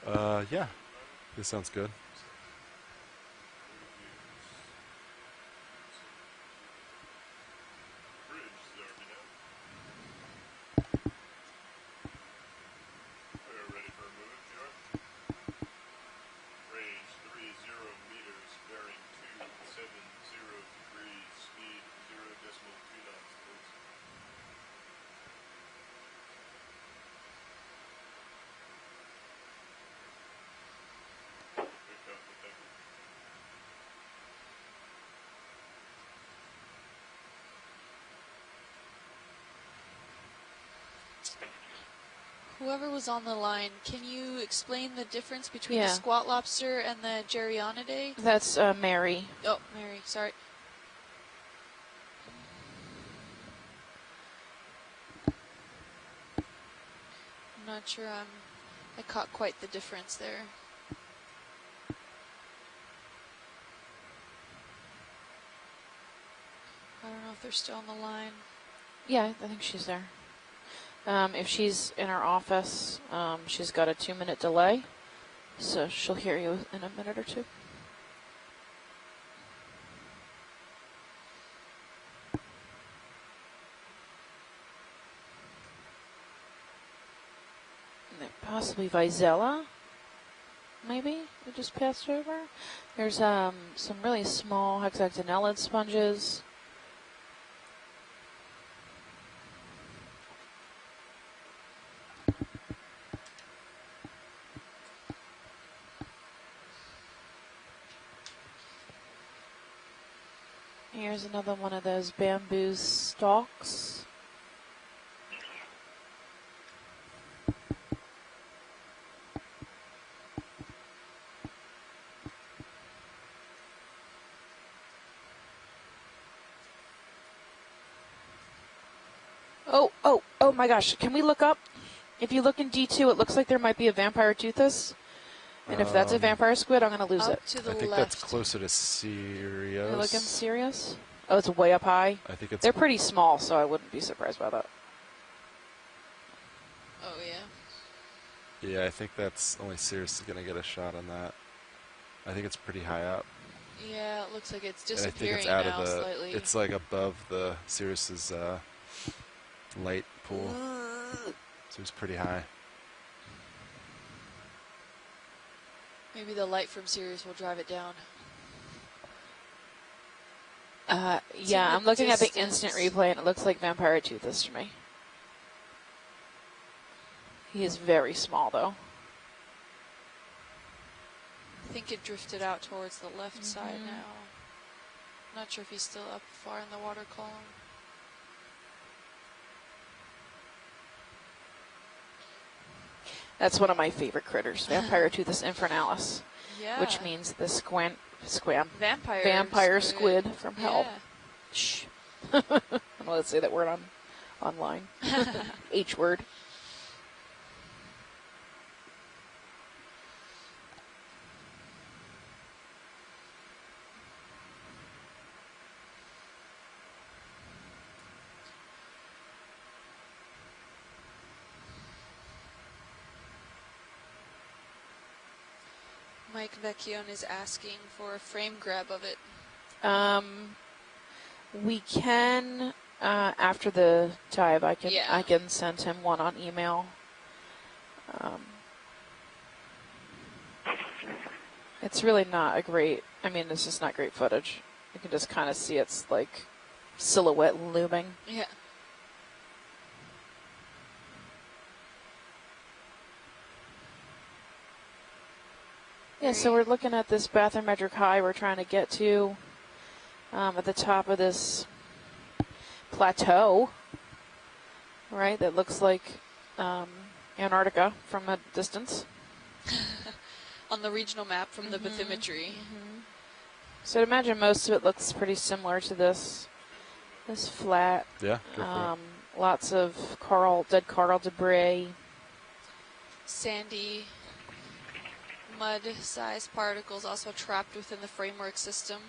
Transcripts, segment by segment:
Yeah, this sounds good. Whoever was on the line, can you explain the difference between Yeah. the squat lobster and the Gerrionidae? That's Mary. Oh, Mary, sorry. I'm not sure I caught quite the difference there. I don't know if they're still on the line. Yeah, I think she's there. If she's in her office, she's got a 2-minute delay, so she'll hear you in a minute or two. Possibly Vizela, maybe, we just passed over. There's some really small hexactinellid sponges. Here's another one of those bamboo stalks. Oh my gosh, can we look up? If you look in D2, it looks like there might be a vampire toothus. And if that's a vampire squid, I'm going to lose it. To the I think left. that's closer to Sirius. You're looking serious? Oh, it's way up high? I think it's... They're pretty small, so I wouldn't be surprised by that. Oh, yeah. Yeah, I think that's only Sirius is going to get a shot on that. I think it's pretty high up. Yeah, it looks like it's And I think disappearing it's out now of the... slightly. It's like above the Sirius's light pool. So it's pretty high. Maybe the light from Sirius will drive it down. Yeah, I'm looking at the instant replay, and it looks like Vampire Toothus to me. He is very small, though. I think it drifted out towards the left side now. Not sure if he's still up far in the water column. That's one of my favorite critters, Vampire Toothus infernalis, Yeah. which means the vampire squid from hell. Yeah. Shh. I'm not allowed to say that word online. H word. Mike Vecchione is asking for a frame grab of it. We can after the dive. I Yeah. can send him one on email. It's really not a great. I mean, it's just not great footage. You can just kind of see its like silhouette looming. Yeah. Yeah, so we're looking at this bathymetric high we're trying to get to at the top of this plateau, right, that looks like Antarctica from a distance. On the regional map from the bathymetry. So I'd imagine most of it looks pretty similar to this flat. Yeah, go for it. Lots of dead coral debris. Sandy mud-sized particles also trapped within the framework system.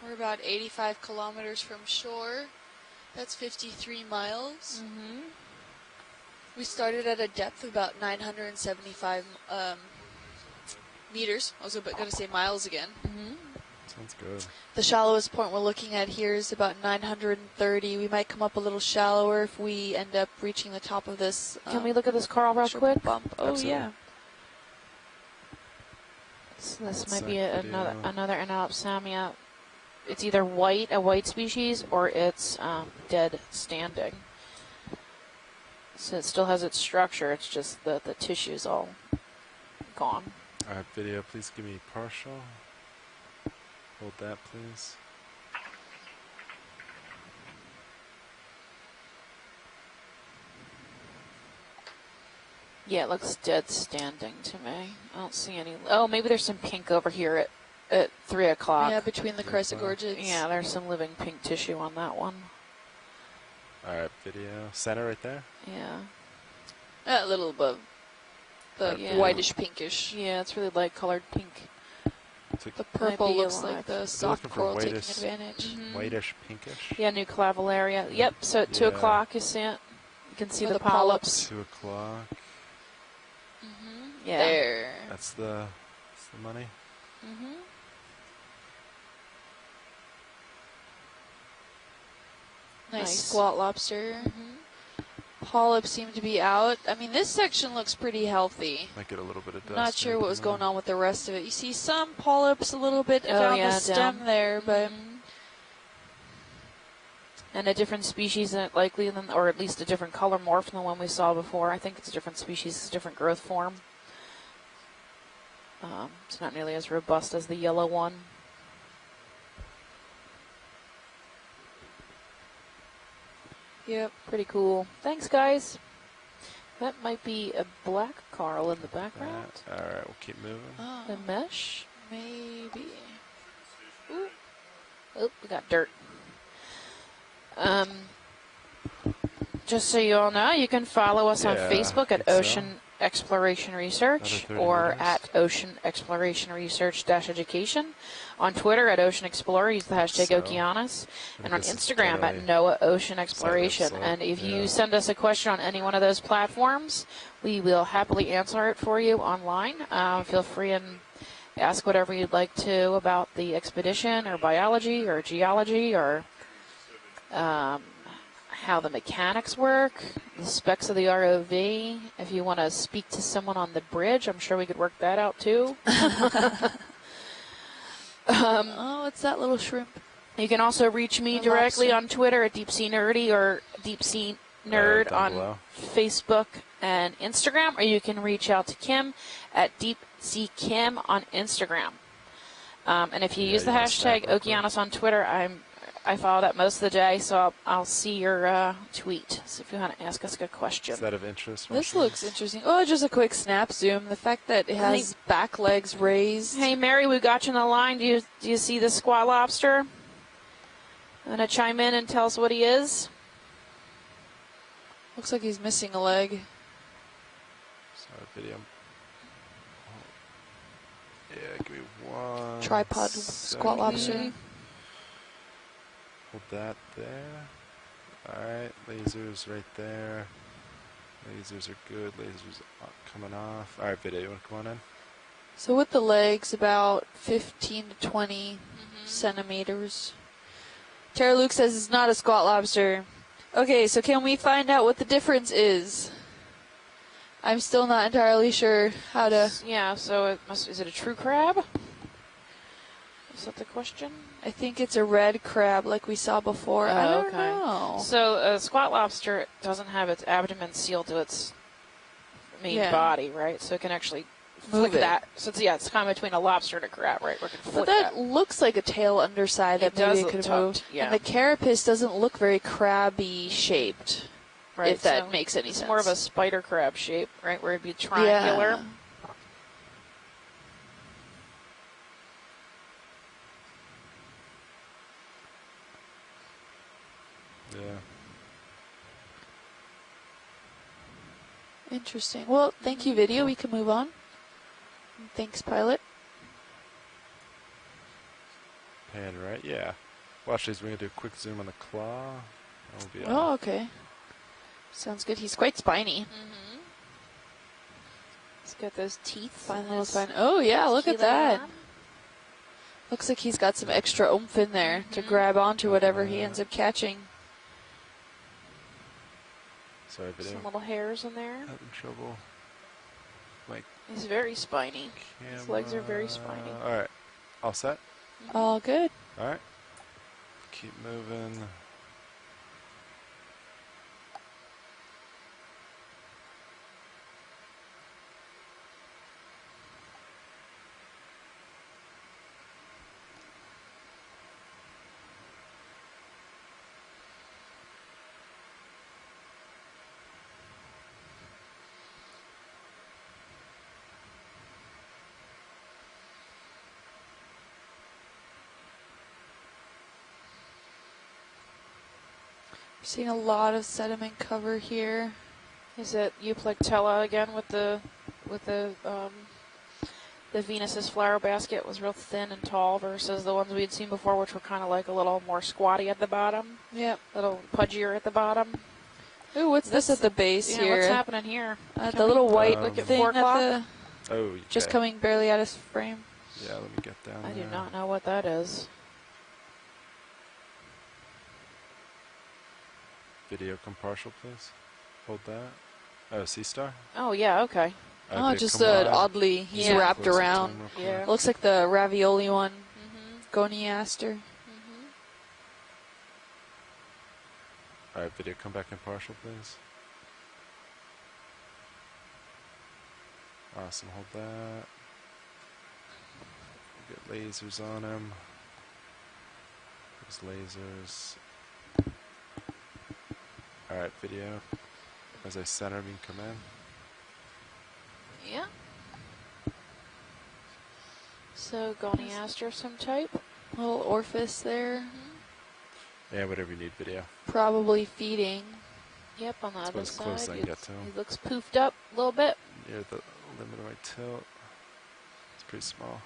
We're about 85 kilometers from shore. That's 53 miles. We started at a depth of about 975 meters. I was going to say miles again. Sounds good. The shallowest point we're looking at here is about 930. We might come up a little shallower if we end up reaching the top of this. Can we look at this coral real quick? Bump. Oh, Absolutely. yeah. So this might Sick be video. another Analopsamia. It's either white, a white species, or it's dead standing. So it still has its structure. It's just the tissue's all gone. Alright, video, please give me partial. Hold that, please. Yeah, it looks dead standing to me. I don't see any. Oh, maybe there's some pink over here at 3 o'clock. Yeah, between the chrysogorgids. Yeah, there's some living pink tissue on that one. Alright, video. Center right there. Yeah. A little above the Yeah. whitish pinkish. Yeah, it's really light colored pink. The purple Might be looks alive. like the They're soft looking for coral taking whitish- advantage. Whitish, pinkish. Yeah, new clavularia. Yep, so at 2 Yeah. o'clock you see it. You can see Oh, the the polyps. 2 o'clock. Yeah. There. That's the money. Nice squat lobster. Polyps seem to be out. I mean, this section looks pretty healthy. Might get a little bit of dust. Not sure here what was coming going on with the rest of it. You see some polyps a little bit down yeah, the stem down. there, but And a different species likely than, or at least a different color morph than the one we saw before. I think it's a different species, it's a different growth form. It's not nearly as robust as the yellow one. yep. Pretty cool. Thanks, guys. That might be a black coral in the background. Alright, we'll keep moving. Oh, The mesh. maybe. Oh, we got dirt. Just so you all know, you can follow us on Yeah, Facebook I at think so. Ocean Exploration Research Another 30 or meters. at Ocean Exploration Research -education. On Twitter at Ocean Explorer, use the hashtag So, Okeanos. And on this is Instagram totally at NOAA Ocean Exploration. slope, And if you yeah. send us a question on any one of those platforms, we will happily answer it for you online. Feel free and ask whatever you'd like to about the expedition or biology or geology or how the mechanics work, the specs of the ROV. If you want to speak to someone on the bridge, I'm sure we could work that out too. Oh, it's that little shrimp. You can also reach me Or directly lobster. on Twitter at Deep Sea Nerdy or Deep Sea Nerd down on below. Facebook and Instagram, or you can reach out to Kim at Deep Sea Kim on Instagram. And if you Yeah, use the you wanna snap hashtag real quick? Okeanos on Twitter, I follow that most of the day, so I'll see your tweet. So if you want to ask us a good question. Is that of interest? This Marshall? looks interesting. Oh, just a quick snap zoom. The fact that it has back legs raised. Hey, Mary, we got you on the line. Do you see the squat lobster? Want to chime in and tell us what he is? Looks like he's missing a leg. Sorry, video. Yeah, give me one. Tripod squat lobster. second. Hold that there. Alright, lasers right there. Lasers are good. Lasers coming off. Alright, video, you want to come on in? So with the legs, about 15 to 20 centimeters. Tara Luke says it's not a squat lobster. Okay, so can we find out what the difference is? I'm still not entirely sure how to... Yeah, so is it a true crab? Is that the question? I think it's a red crab like we saw before. I don't know. So a squat lobster doesn't have its abdomen sealed to its main Yeah. body, right? So it can actually Move flick it. that. So it's kind of between a lobster and a crab, right? Where it can But flick that that. looks like a tail underside that It does maybe it look could tucked, move. yeah. And the carapace doesn't look very crabby shaped, Right, if that so makes any it's sense. more of a spider crab shape, right? Where it'd be triangular. Yeah. Interesting. Well, thank you, video. We can move on. Thanks, pilot. Pan right, yeah. Well, actually, we're going to do a quick zoom on the claw. That'll be Oh, okay. Sounds good. He's quite spiny. Mm-hmm. He's got those teeth. Fine little spine. Oh, yeah, look at that. Looks like he's got some extra oomph in there to grab onto whatever he ends up catching. Sorry, video. Some little hairs in there. Having trouble. My He's very spiny. camera. His legs are very spiny. Alright. All set? All good. Alright. Keep moving. Seeing a lot of sediment cover here. Is it Euplectella again with the Venus's flower basket was real thin and tall versus the ones we had seen before, which were kind of like a little more squatty at the bottom. Yep. A little pudgier at the bottom. Ooh, what's this at the base Yeah, here? what's happening here? The little white Look at thing 4 at o'clock? the, Oh, okay. just coming barely out of frame. Yeah, let me get down I there. do not know what that is. Video come partial, please. Hold that. Oh, sea star? Oh yeah, okay. Oh, Video just come wide. oddly, he's Yeah. wrapped Close the around. time real quick. Yeah. Looks like the ravioli one, Mm-hmm. goniaster. Mm-hmm. Alright, video come back in partial, please. Awesome, hold that. Get lasers on him. There's lasers. Alright, video. As I center him, you can come in. Yeah. So goniaster of some type. Little orifice there. Yeah, whatever you need, video. Probably feeding. Yep, on the That's other as close as side. I can get to him. He looks poofed up a little bit. Near the limit of my tilt. It's pretty small.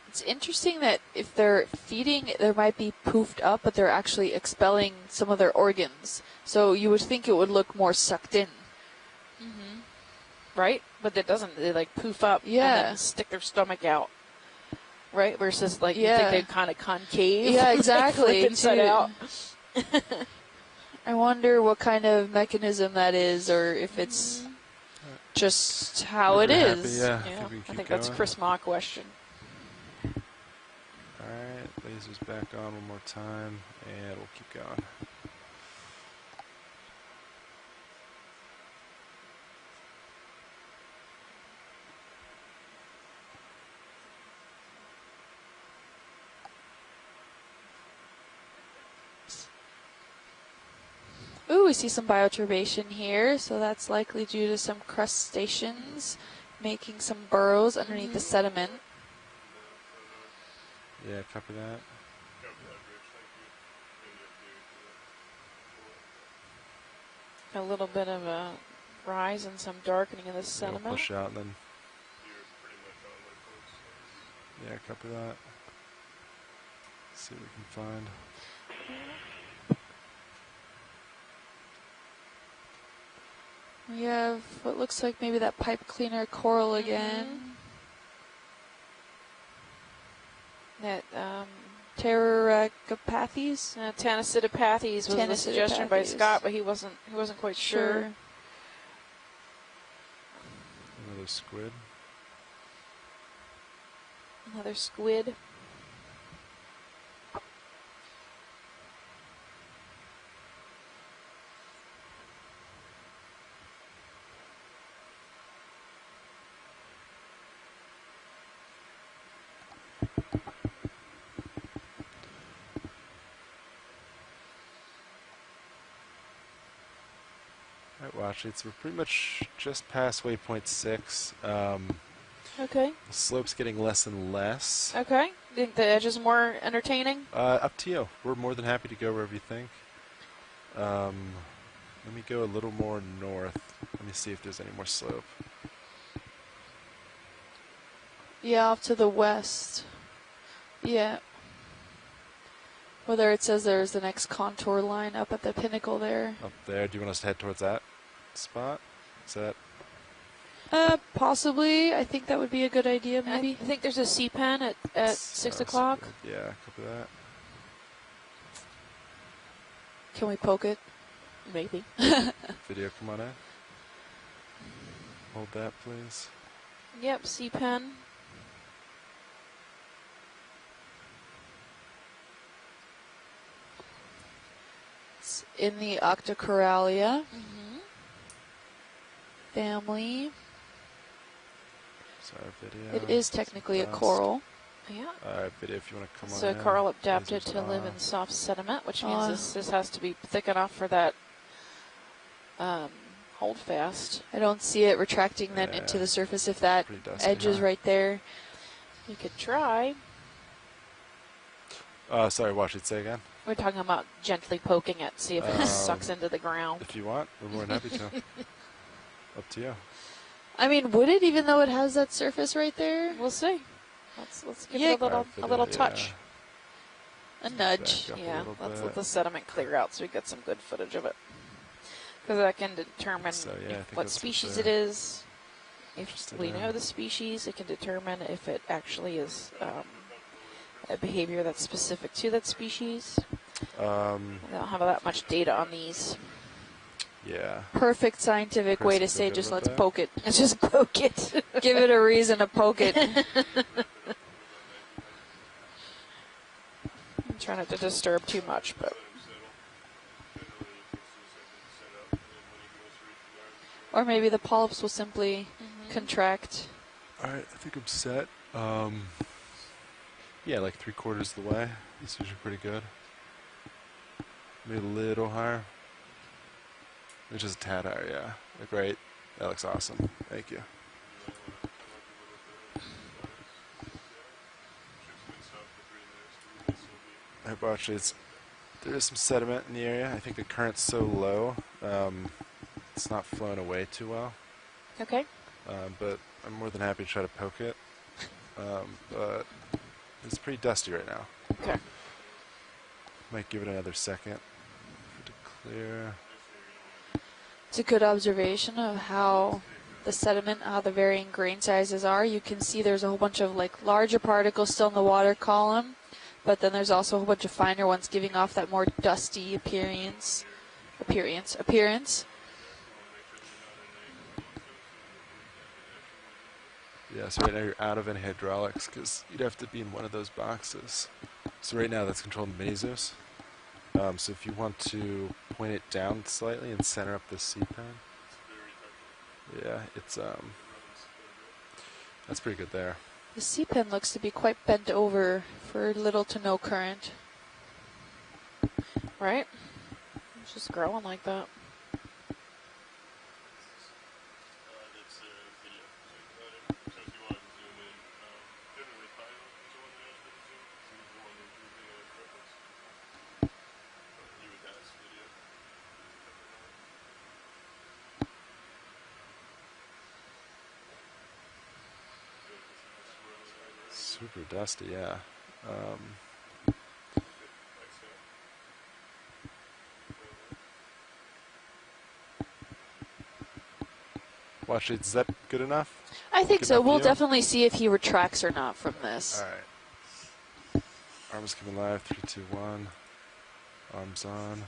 It's interesting that if they're feeding, they might be poofed up, but they're actually expelling some of their organs. So you would think it would look more sucked in. Mm-hmm. Right? But it doesn't. They like poof up Yeah. and then stick their stomach out. Right? Versus like you Yeah. think they'd kind of concave. Yeah, like, exactly. flip inside too. out. I wonder what kind of mechanism that is, or if it's just how it If you're happy, is. yeah, Yeah, we can I keep think that's a going. Chris Ma question. Alright, lasers back on one more time, and we'll keep going. Ooh, we see some bioturbation here, so that's likely due to some crustaceans making some burrows underneath the sediment. Yeah, copy that. A little bit of a rise and some darkening of the We'll sediment. push out and then. Yeah, copy that. See what we can find. We have what looks like maybe that pipe cleaner coral again. That Pteridopathes? Tanacidopathes was the suggestion by Tanacidopathes. Scott, but he wasn't quite sure. Another squid. Another squid. Alright, watch it. So we're pretty much just past waypoint 6. Okay. The slope's getting less and less. Okay. Think the edge is more entertaining? Up to you. We're more than happy to go wherever you think. Let me go a little more north. Let me see if there's any more slope. Yeah, off to the west. Yeah. Whether it says there's the next contour line up at the pinnacle there. Up there. Do you want us to head towards that spot? Is that? Possibly. I think that would be a good idea, maybe. I think there's a C-pen at 6 o'clock. Yeah, copy that. Can we poke it? Maybe. Video, come on in. Hold that, please. Yep, C-pen. It's in the Octocoralia family. Sorry, video. It is technically a coral. Yeah. Alright, video, if you want to come on So in. coral adapted Lasers to live in off. soft sediment, which means this has to be thick enough for that hold fast. I don't see it retracting then into the surface if that Pretty dusty, edge is huh? right there. You could try. Sorry, watch it say again. We're talking about gently poking it, see if it sucks into the ground. If you want, we're more than happy to. Up to you. I mean, would it, even though it has that surface right there? We'll see. Let's give Yeah. it a little touch. A nudge. Back up a Yeah, little let's bit. let the sediment clear out so we get some good footage of it. Because that can determine So, yeah, I think what that's species what it is. If interested we in. know the species, it can determine if it actually is a behavior that's specific to that species. They don't have that much data on these. Yeah. Perfect scientific way to Chris, say feel good just about let's that? poke it. Let's just poke it. Give it a reason to poke it. I'm trying not to disturb too much, but Or maybe the polyps will simply contract. Alright, I think I'm set. Yeah, like 3/4 of the way. This is usually pretty good. Maybe a little higher. Maybe just a tad higher, yeah. Great. That looks awesome. Thank you. Actually, there is some sediment in the area. I think the current's so low, it's not flowing away too well. okay. But I'm more than happy to try to poke it. But it's pretty dusty right now. Okay. Might give it another second for it to clear. It's a good observation of how the sediment, how the varying grain sizes are. You can see there's a whole bunch of like larger particles still in the water column, but then there's also a whole bunch of finer ones giving off that more dusty appearance. Yeah, so right now you're out of any hydraulics because you'd have to be in one of those boxes. So right now that's controlled Mesos. So if you want to point it down slightly and center up the C-pen, yeah, it's that's pretty good there. The C-pen looks to be quite bent over for little to no current. Right? It's just growing like that. Super dusty, yeah. Watch it. Is that good enough? I think Good so. enough We'll view? definitely see if he retracts or not from this. All right. Arms coming live. 3, 2, 1. Arms on.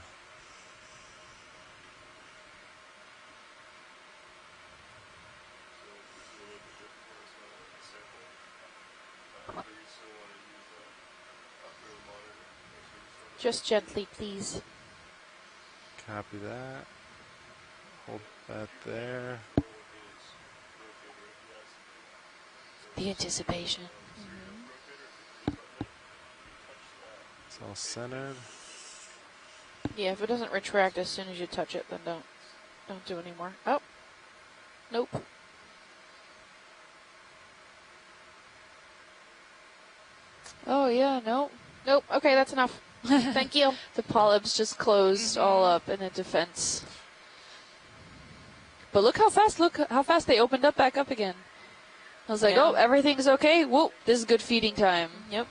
Just gently, please. Copy that. Hold that there. The anticipation. It's all centered. Yeah, if it doesn't retract as soon as you touch it, then don't do any more. Oh. Nope. Oh, yeah, no. Nope. Okay, that's enough. Thank you. The polyps just closed all up in a defense. But look how fast they opened up back up again. I was like, Yeah. oh, everything's okay. Whoa, this is good feeding time. Yep.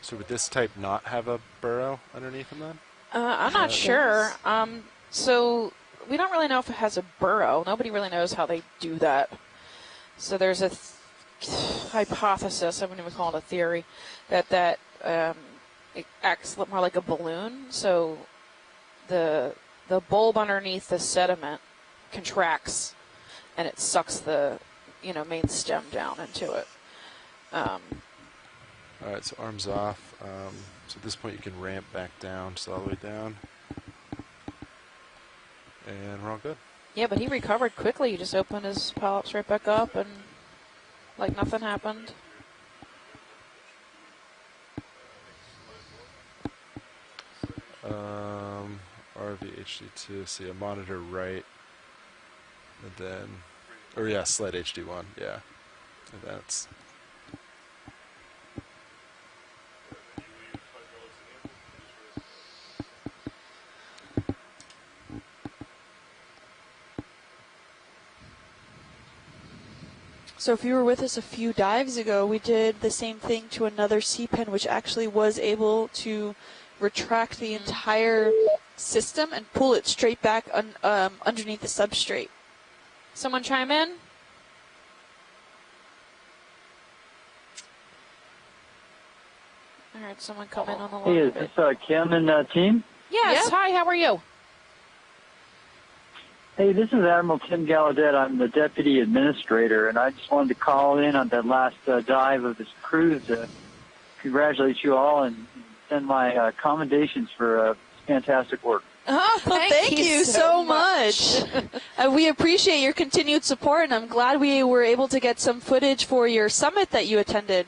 So would this type not have a burrow underneath them then? I'm not sure. So we don't really know if it has a burrow. Nobody really knows how they do that. So there's a hypothesis, I wouldn't even call it a theory, that it acts more like a balloon. So the bulb underneath the sediment contracts, and it sucks the main stem down into it. All right, so arms off. So at this point you can ramp back down, just all the way down. And we're all good. Yeah, but he recovered quickly. He just opened his polyps right back up, and like nothing happened. ROV HD2, so yeah, monitor right. And then, or yeah, sled HD1, yeah. And that's... So if you were with us a few dives ago, we did the same thing to another sea pen, which actually was able to retract the entire system and pull it straight back underneath the substrate. Someone chime in? I heard someone come in on the line. Hey, is this Kim and team? Yes. Yeah. Hi, how are you? Hey, this is Admiral Tim Gallaudet. I'm the Deputy Administrator, and I just wanted to call in on that last dive of this cruise to congratulate you all and send my commendations for fantastic work. Oh, well, thank you so much. We appreciate your continued support, and I'm glad we were able to get some footage for your summit that you attended.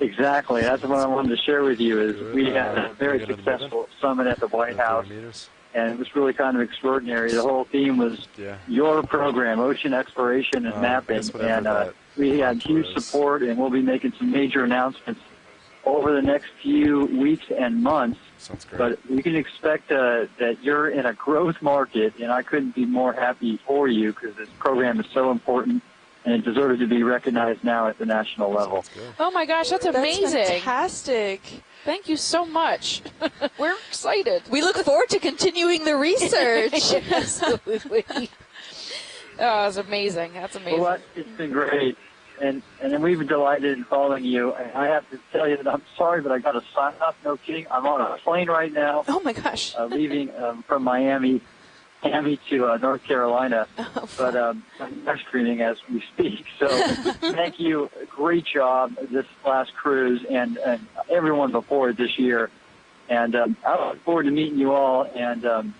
Exactly. That's what I wanted to share with you is we had a very successful summit at the White House, and it was really kind of extraordinary. The whole theme was your program, ocean exploration and mapping, and we had huge support, and we'll be making some major announcements over the next few weeks and months. Sounds great. But you can expect that you're in a growth market, and I couldn't be more happy for you because this program is so important, and it deserves to be recognized now at the national level. Oh my gosh, that's amazing. That's fantastic. Thank you so much. We're excited. We look forward to continuing the research. Absolutely. Oh, that's amazing. That's amazing. Well, it's been great. And we've been delighted in following you. I have to tell you that I'm sorry, but I got to sign off. No kidding. I'm on a plane right now. Oh, my gosh. Leaving from Miami to North Carolina. But I'm live streaming as we speak. So thank you. Great job this last cruise and everyone before it this year. And I look forward to meeting you all and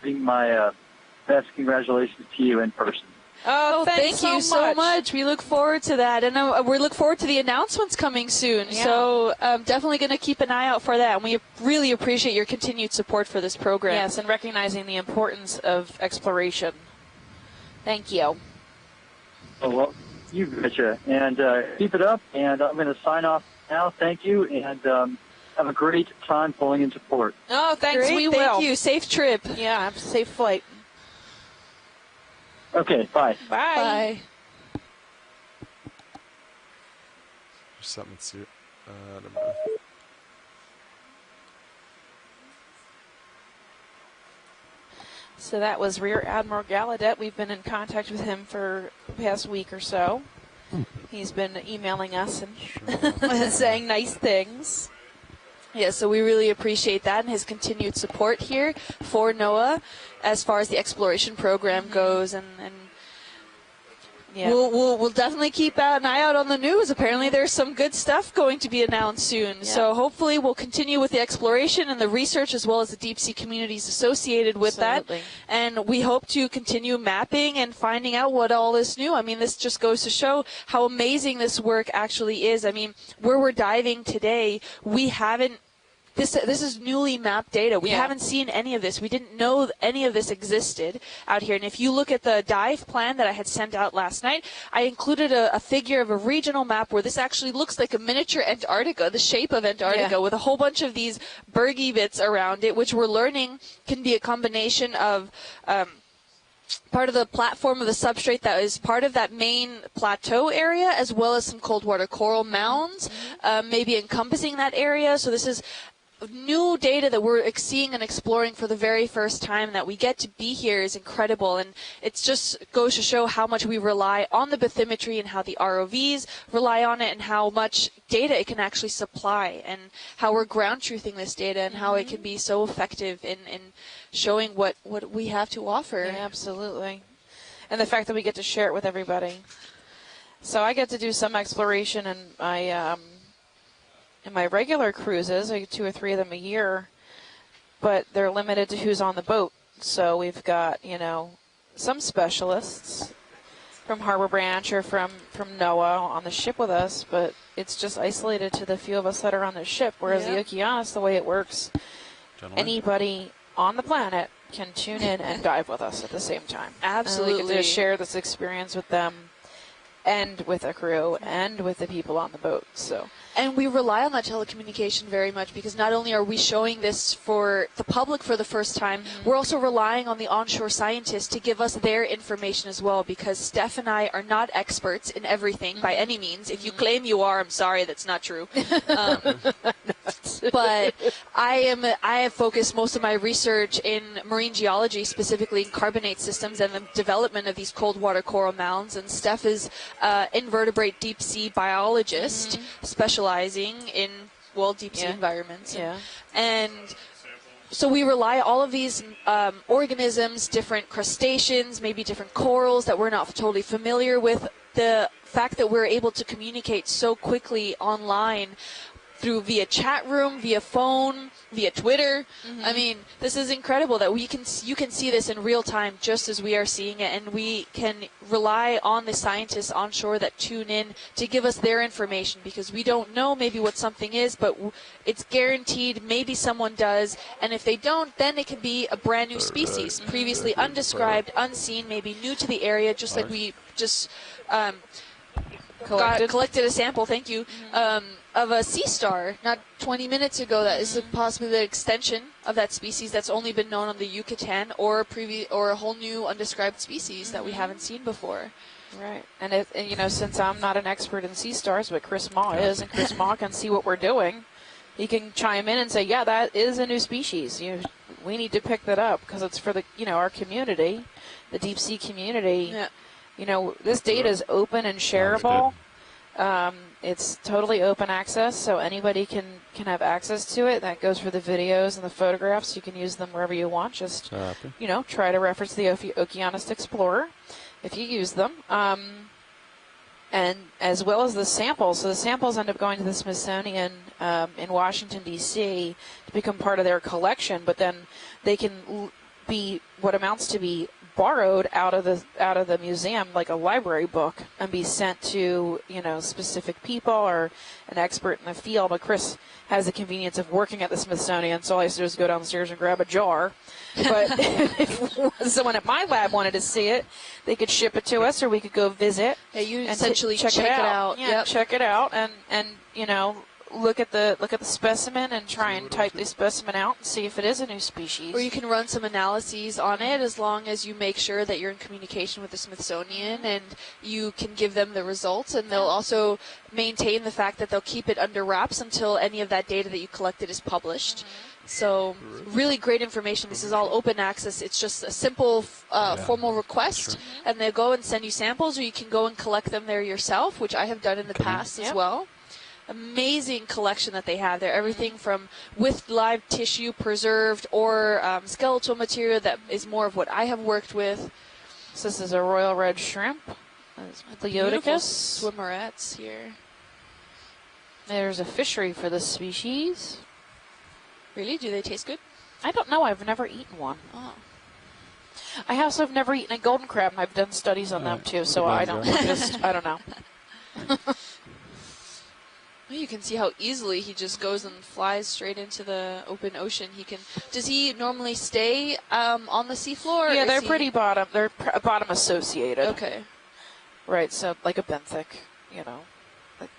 bring my best congratulations to you in person. Oh, thank you so much. We look forward to that. And we look forward to the announcements coming soon. Yeah. So definitely going to keep an eye out for that. And we really appreciate your continued support for this program. Yes, and recognizing the importance of exploration. Thank you. Oh, well, you betcha. And keep it up. And I'm going to sign off now. Thank you. And have a great time pulling into port. Oh, thanks. Great. We will. Thank you. Safe trip. Yeah, have a safe flight. Okay, bye. Bye. Bye. There's something to I don't know. So that was Rear Admiral Gallaudet. We've been in contact with him for the past week or so. He's been emailing us and saying nice things. Yeah, so we really appreciate that and his continued support here for NOAA as far as the exploration program goes. And yeah. we'll definitely keep an eye out on the news. Apparently there's some good stuff going to be announced soon. Yeah. So hopefully we'll continue with the exploration and the research as well as the deep sea communities associated with Absolutely. that. And we hope to continue mapping and finding out what all is new. I mean, this just goes to show how amazing this work actually is. I mean, where we're diving today, we haven't This is newly mapped data. We haven't seen any of this. We didn't know any of this existed out here. And if you look at the dive plan that I had sent out last night, I included a figure of a regional map where this actually looks like a miniature Antarctica, the shape of Antarctica, with a whole bunch of these bergy bits around it, which we're learning can be a combination of part of the platform of the substrate that is part of that main plateau area, as well as some cold water coral mounds, maybe encompassing that area. So this is new data that we're seeing and exploring for the very first time. That we get to be here is incredible, and it just goes to show how much we rely on the bathymetry and how the ROVs rely on it, and how much data it can actually supply, and how we're ground truthing this data, and how it can be so effective in showing what we have to offer. Yeah, absolutely. And the fact that we get to share it with everybody. So I get to do some exploration in my regular cruises. I get 2 or 3 of them a year, but they're limited to who's on the boat. So we've got, some specialists from Harbor Branch or from NOAA on the ship with us, but it's just isolated to the few of us that are on the ship. Whereas the Okeanos, the way it works, anybody on the planet can tune in and dive with us at the same time. Absolutely. And we get to share this experience with them and with a crew and with the people on the boat. And we rely on that telecommunication very much, because not only are we showing this for the public for the first time, we're also relying on the onshore scientists to give us their information as well, because Steph and I are not experts in everything by any means. If you claim you are, I'm sorry, that's not true. But I have focused most of my research in marine geology, specifically in carbonate systems and the development of these cold water coral mounds. And Steph is invertebrate deep sea biologist, specializing in deep sea environments. And so we rely on all of these organisms, different crustaceans, maybe different corals that we're not totally familiar with. The fact that we're able to communicate so quickly online via chat room, via phone, via Twitter. I mean, this is incredible that you can see this in real time just as we are seeing it, and we can rely on the scientists onshore that tune in to give us their information, because we don't know maybe what something is, but it's guaranteed maybe someone does, and if they don't, then it can be a brand new species, previously undescribed, unseen, maybe new to the area, just like we just collected a sample, thank you, of a sea star not 20 minutes ago. That is possibly the extension of that species that's only been known on the Yucatan, or a whole new undescribed species that we haven't seen before. Right. And since I'm not an expert in sea stars, but Chris Maw is, and Chris Maw can see what we're doing, he can chime in and say, yeah, that is a new species. We need to pick that up, because it's for the our community, the deep sea community. This data is open and shareable. It's totally open access, so anybody can have access to it. That goes for the videos and the photographs. You can use them wherever you want. Just, try to reference the Okeanos Explorer if you use them. And as well as the samples. So the samples end up going to the Smithsonian in Washington, D.C. to become part of their collection, but then they can be what amounts to be borrowed out of the museum, like a library book, and be sent to specific people or an expert in the field. But Chris has the convenience of working at the Smithsonian, so all I used to do is go downstairs and grab a jar. But if someone at my lab wanted to see it, they could ship it to us, or we could go visit. Yeah, you and essentially check it out. Yeah, check it out, and look at the specimen and try and type the specimen out and see if it is a new species. Or you can run some analyses on it, as long as you make sure that you're in communication with the Smithsonian and you can give them the results, and they'll also maintain the fact that they'll keep it under wraps until any of that data that you collected is published. So really great information. This is all open access. It's just a simple formal request, and they'll go and send you samples, or you can go and collect them there yourself, which I have done in the past as well. Amazing collection that they have there. Everything from with live tissue preserved, or skeletal material that is more of what I have worked with. So this is a royal red shrimp. Beautiful swimmerettes here. There's a fishery for this species. Really? Do they taste good? I don't know. I've never eaten one. Oh. I also have never eaten a golden crab, and I've done studies on them too, so I don't know. You can see how easily he just goes and flies straight into the open ocean. Does he normally stay on the seafloor? Yeah, they're pretty bottom. They're bottom associated. Okay. Right, so like a benthic, like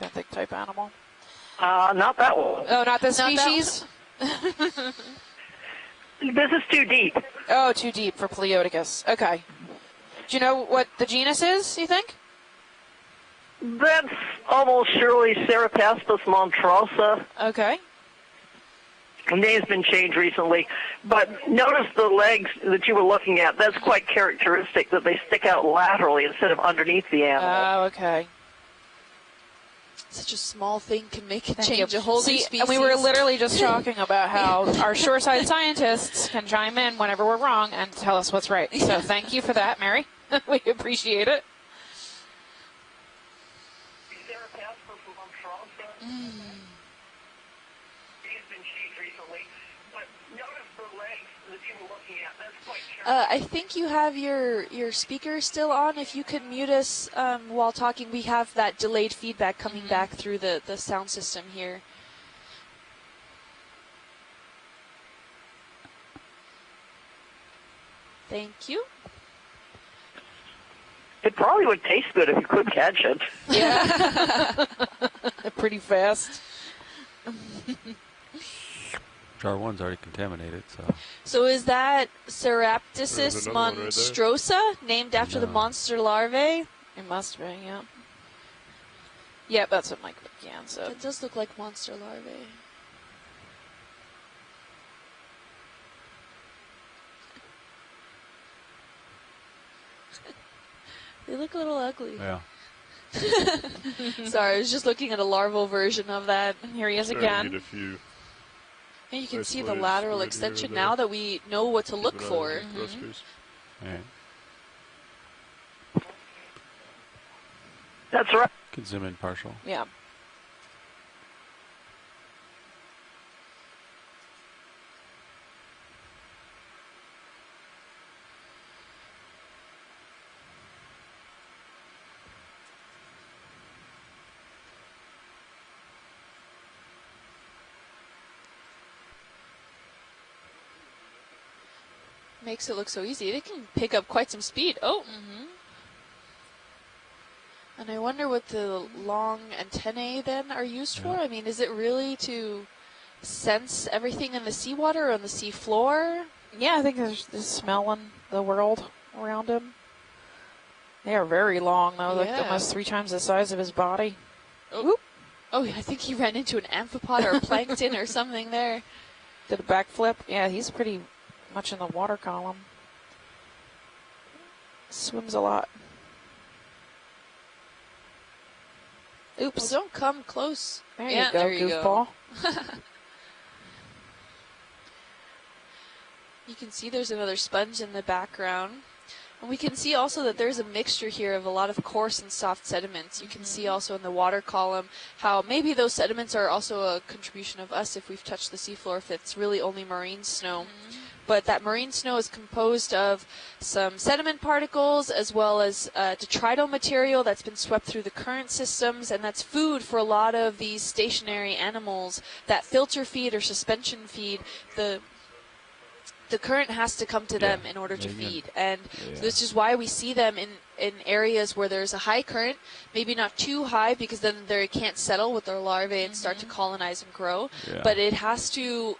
benthic type animal. Not that one. Oh, not this species? This is too deep. Oh, too deep for Pleoticus. Okay. Do you know what the genus is, you think? That's almost surely Ceropaspis montrosa. Okay. The name's been changed recently, but notice the legs that you were looking at. That's quite characteristic that they stick out laterally instead of underneath the animal. Oh, okay. Such a small thing can make it Thank change you. a whole See, new species. and we were literally just talking about how our shoreside scientists can chime in whenever we're wrong and tell us what's right. So thank you for that, Mary. We appreciate it. I think you have your speaker still on. If you could mute us while talking, we have that delayed feedback coming back through the sound system here. Thank you. It probably would taste good if you could catch it. Yeah. Pretty fast. Jar 1's already contaminated, so... So is that Ceraptis There's another one right there. monstrosa, named after the No. monster larvae? It must be, yeah. Yeah, that's what Mike McGann said. That does look like monster larvae. They look a little ugly. Yeah. Sorry, I was just looking at a larval version of that. Here he is Starting to again. get a few And you can see the isolated lateral fluid here or extension there. now that we know what to look Keep an eye for. on those thrusters. Alright. That's right. Can zoom in partial. Yeah. Makes it look so easy. They can pick up quite some speed. Oh. And I wonder what the long antennae then are used for. I mean, is it really to sense everything in the seawater or on the sea floor? Yeah, I think there's smelling the world around him. They are very long, though. Like Yeah. almost 3 times the size of his body. Oh, oh, I think he ran into an amphipod or plankton or something there. Did a backflip. Yeah, he's pretty much in the water column. Swims a lot. Oops. Well, don't come close. There Yeah, you go, there you goofball. You can see there's another sponge in the background. And we can see also that there's a mixture here of a lot of coarse and soft sediments. You can see also in the water column how maybe those sediments are also a contribution of us if we've touched the seafloor, if it's really only marine snow. But that marine snow is composed of some sediment particles as well as detrital material that's been swept through the current systems, and that's food for a lot of these stationary animals that filter feed or suspension feed. The current has to come to them in order to feed, and this is why we see them in areas where there's a high current, maybe not too high because then they can't settle with their larvae and start to colonize and grow, but it has to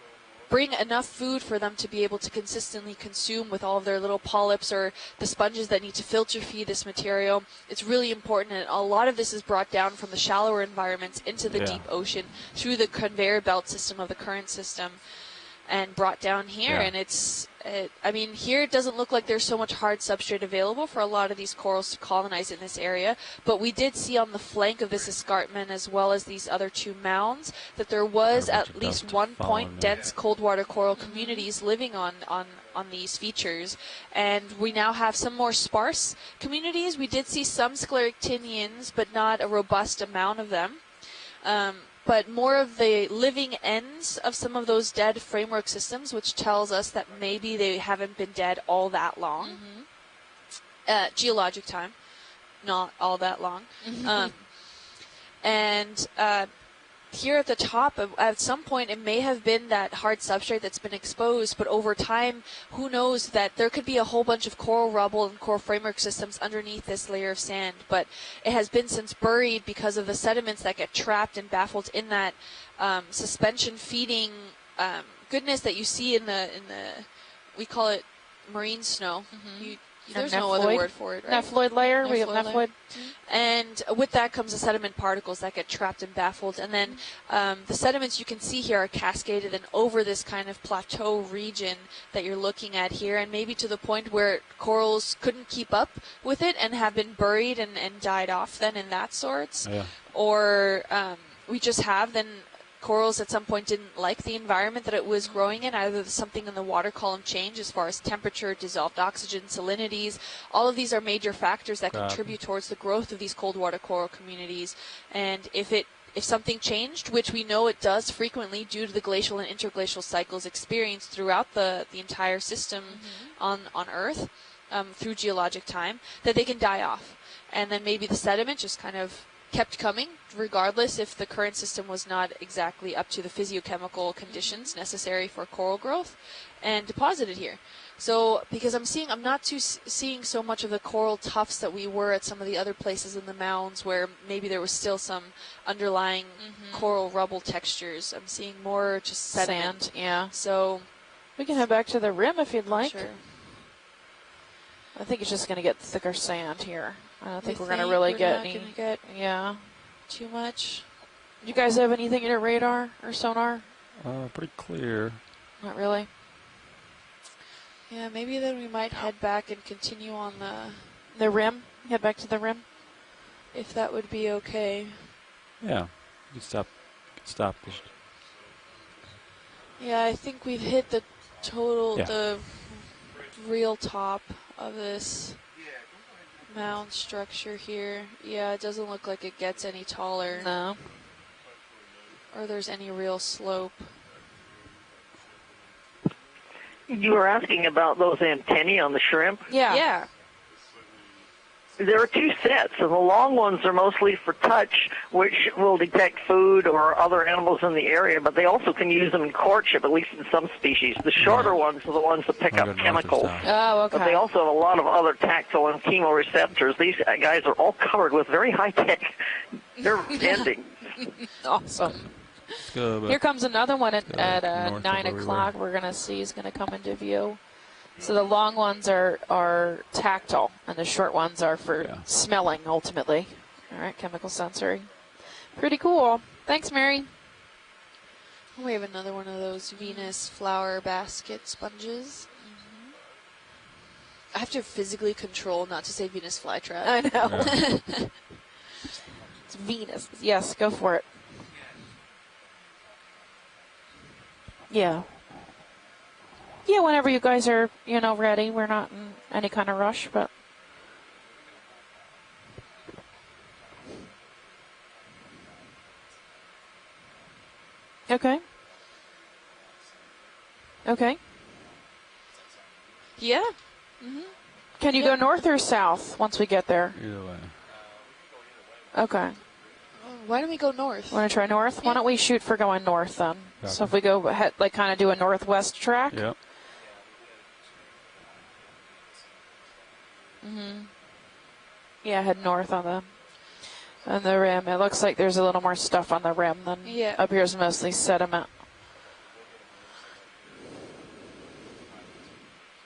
bring enough food for them to be able to consistently consume with all of their little polyps or the sponges that need to filter feed this material. It's really important, and a lot of this is brought down from the shallower environments into the deep ocean through the conveyor belt system of the current system and brought down here. And I mean, here it doesn't look like there's so much hard substrate available for a lot of these corals to colonize in this area, but we did see on the flank of this escarpment as well as these other 2 mounds that there was at least 1 point dense cold water coral communities living on these features, and we now have some more sparse communities. We did see some scleractinians, but not a robust amount of them. But more of the living ends of some of those dead framework systems, which tells us that maybe they haven't been dead all that long. Geologic time, not all that long. And here at the top, at some point, it may have been that hard substrate that's been exposed, but over time, who knows that there could be a whole bunch of coral rubble and coral framework systems underneath this layer of sand, but it has been since buried because of the sediments that get trapped and baffled in that suspension feeding goodness that you see in the we call it marine snow. There's no other word for it, right? Nephloid layer. We have nephloid. And with that comes the sediment particles that get trapped and baffled. And then the sediments you can see here are cascaded and over this kind of plateau region that you're looking at here, and maybe to the point where corals couldn't keep up with it and have been buried and died off then in that sorts. Yeah. Or we just have then corals at some point didn't like the environment that it was growing in. Either something in the water column changed as far as temperature, dissolved oxygen, salinities. All of these are major factors that contribute towards the growth of these cold water coral communities. And if something changed, which we know it does frequently due to the glacial and interglacial cycles experienced throughout the entire system on Earth through geologic time, that they can die off. And then maybe the sediment just kind of kept coming, regardless if the current system was not exactly up to the physiochemical conditions necessary for coral growth, and deposited here. So, because I'm not seeing so much of the coral tufts that we were at some of the other places in the mounds where maybe there was still some underlying coral rubble textures. I'm seeing more just sediment. Sand, yeah. So, we can head back to the rim if you'd like. Sure. I think it's just going to get thicker sand here. I don't think we're going to really get any. Yeah. Too much. Do you guys have anything in your radar or sonar? Pretty clear. Not really. Yeah, maybe then we might head back and continue on the rim. Head back to the rim, if that would be okay. Yeah, you stop. Yeah, I think we've hit the the real top of this mound structure here. Yeah, it doesn't look like it gets any taller. No. Or there's any real slope. You were asking about those antennae on the shrimp? Yeah. There are two sets, and the long ones are mostly for touch, which will detect food or other animals in the area, but they also can use them in courtship, at least in some species. The shorter ones are the ones that pick up chemicals. Oh, okay. But they also have a lot of other tactile and chemoreceptors. These guys are all covered with very high-tech nerve endings. Awesome. Here comes another one at 9 o'clock. We're going to see is going to come into view. So the long ones are tactile, and the short ones are for smelling, ultimately. All right, chemical sensory. Pretty cool. Thanks, Mary. We have another one of those Venus flower basket sponges. I have to physically control not to say Venus flytrap. I know. It's Venus. Yes, go for it. Yeah. Yeah, whenever you guys are, ready. We're not in any kind of rush, but. Okay. Okay. Yeah. Can you go north or south once we get there? Either way. Okay. Why don't we go north? Want to try north? Yeah. Why don't we shoot for going north then? Okay. So if we go ahead, kind of do a northwest track. Yep. Yeah, head north on the rim. It looks like there's a little more stuff on the rim than up here is mostly sediment.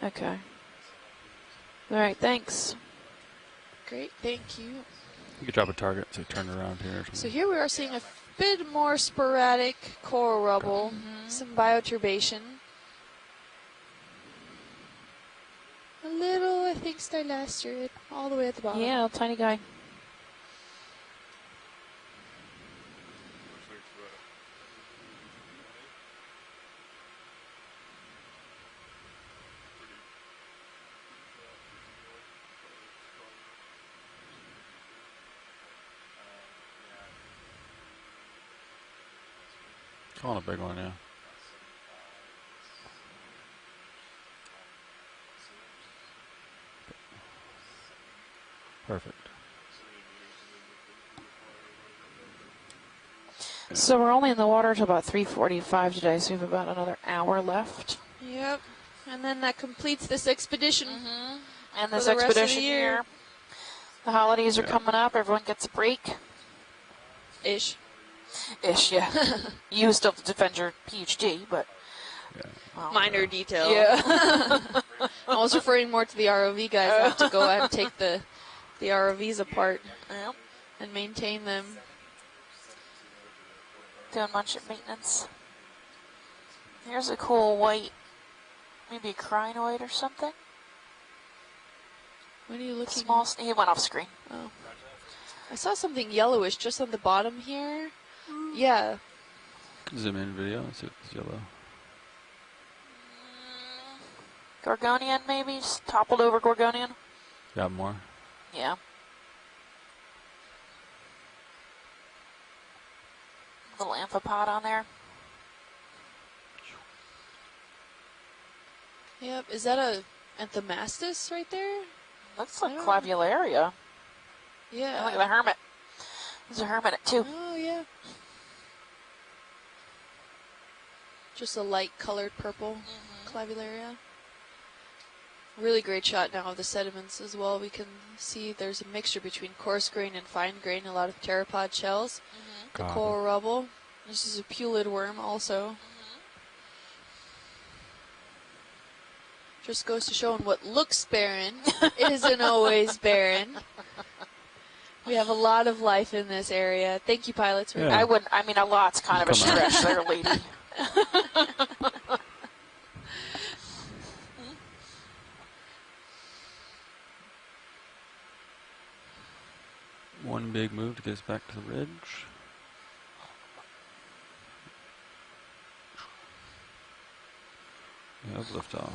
Okay. All right, thanks. Great, thank you. You could drop a target to turn around here or something. So here we are seeing a bit more sporadic coral rubble, some bioturbation. A little, I think, stylasterid all the way at the bottom. Yeah, tiny guy. Calling a big one, yeah. Perfect. So we're only in the water till about 3:45 today, so we have about another hour left. Yep. And then that completes this expedition. And for this the rest of the expedition year. here. The holidays are coming up. Everyone gets a break. Ish. Ish, yeah. You still have to defend your PhD, but Well, Minor detail. yeah. I was referring more to the ROV guys that have to go out and take the ROVs apart Yep. and maintain them. Doing much of maintenance. Here's a cool white, maybe a crinoid or something. What are you looking Small. He went off screen. Oh. I saw something yellowish just on the bottom here. Yeah. Zoom in video. Let's see if it's yellow. Gorgonian, maybe? Just toppled over Gorgonian? Got more. Yeah. Little amphipod on there. Yep. Is that a Anthomastus right there? Looks like Clavularia. Yeah. Oh, look at the hermit. There's a hermit too. Oh, yeah. Just a light colored purple Clavularia. Really great shot now of the sediments as well. We can see there's a mixture between coarse grain and fine grain, a lot of pteropod shells. The coral rubble. This is a pulid worm also. Just goes to show in what looks barren isn't always barren. We have a lot of life in this area. Thank you, pilots. Yeah. I mean, a lot's kind of a Come on. stretch there, lady. One big move to get us back to the ridge. We have liftoff.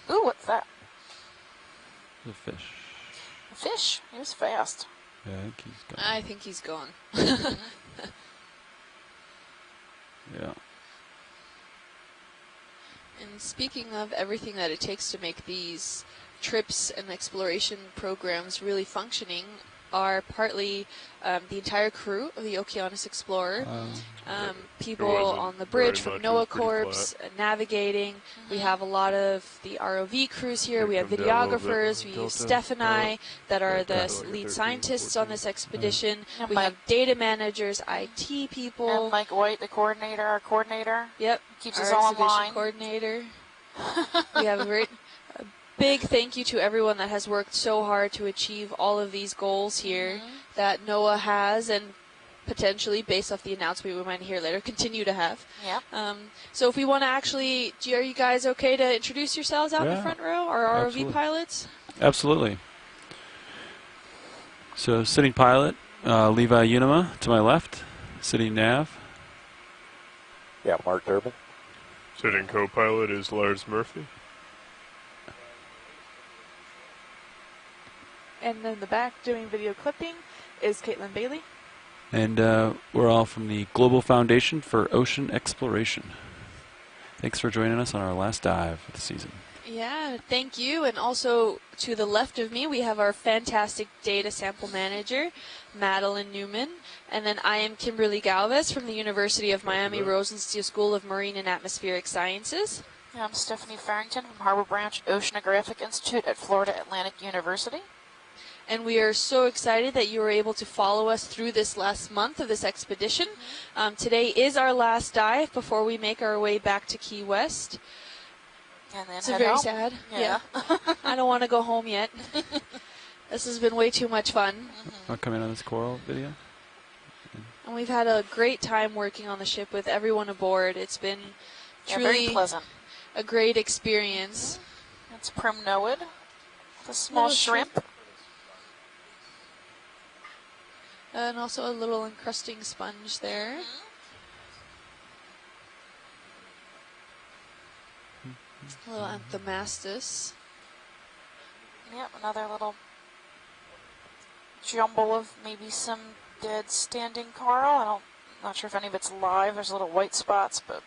Ooh, what's that? The fish. A fish. He was fast. Yeah, I think he's gone. I think he's gone. Yeah. And speaking of everything that it takes to make these trips and exploration programs really functioning are partly the entire crew of the Okeanos Explorer, people on the bridge from NOAA Corps navigating. We have a lot of the ROV crews here. We have videographers. We have Steph and I that are the lead scientists on this expedition. And We have data managers, IT people. And Mike White, the coordinator, our coordinator. Yep. Keeps our us all in exhibition line. coordinator. We have a big thank you to everyone that has worked so hard to achieve all of these goals here that NOAA has, and potentially, based off the announcement we might hear later, continue to have. Yep. So if we want to actually, are you guys okay to introduce yourselves out in the Yeah, front row, our ROV absolutely. pilots? Absolutely. So, sitting pilot, Levi Unima to my left. Sitting nav. Yeah, Mark Durbin. Sitting co-pilot is Lars Murphy. And in the back doing video clipping is Caitlin Bailey. And we're all from the Global Foundation for Ocean Exploration. Thanks for joining us on our last dive of the season. Yeah, thank you. And also to the left of me, we have our fantastic data sample manager, Madeline Newman. And then I am Kimberly Galvez from the University of Miami Rosenstiel School of Marine and Atmospheric Sciences. I'm Stephanie Farrington from Harbor Branch Oceanographic Institute at Florida Atlantic University. And we are so excited that you were able to follow us through this last month of this expedition. Today is our last dive before we make our way back to Key West. And then It's head very home. sad. Yeah. I don't want to go home yet. This has been way too much fun. Want to come in on this coral video? And we've had a great time working on the ship with everyone aboard. It's been Very truly pleasant. a great experience. That's primnoid, the small Little shrimp. And also a little encrusting sponge there. A little Anthomastus. Yep, another little jumble of maybe some dead standing coral. I'm not sure if any of it's live. There's little white spots, but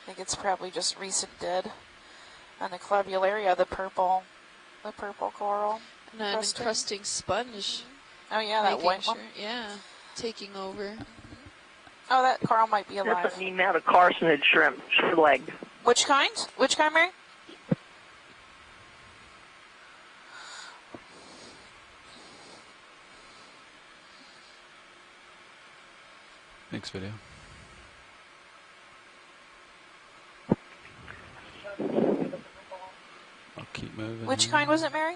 I think it's probably just recent dead. And the Clavularia, the purple coral. And an encrusting sponge. Oh yeah, that making white one. sure- Yeah, taking over. Oh, that coral might be That's alive. a neat amount of carcinid shrimp, leg. Which kind? Which kind, Mary? Thanks, video. I'll keep moving. Which kind was it, Mary?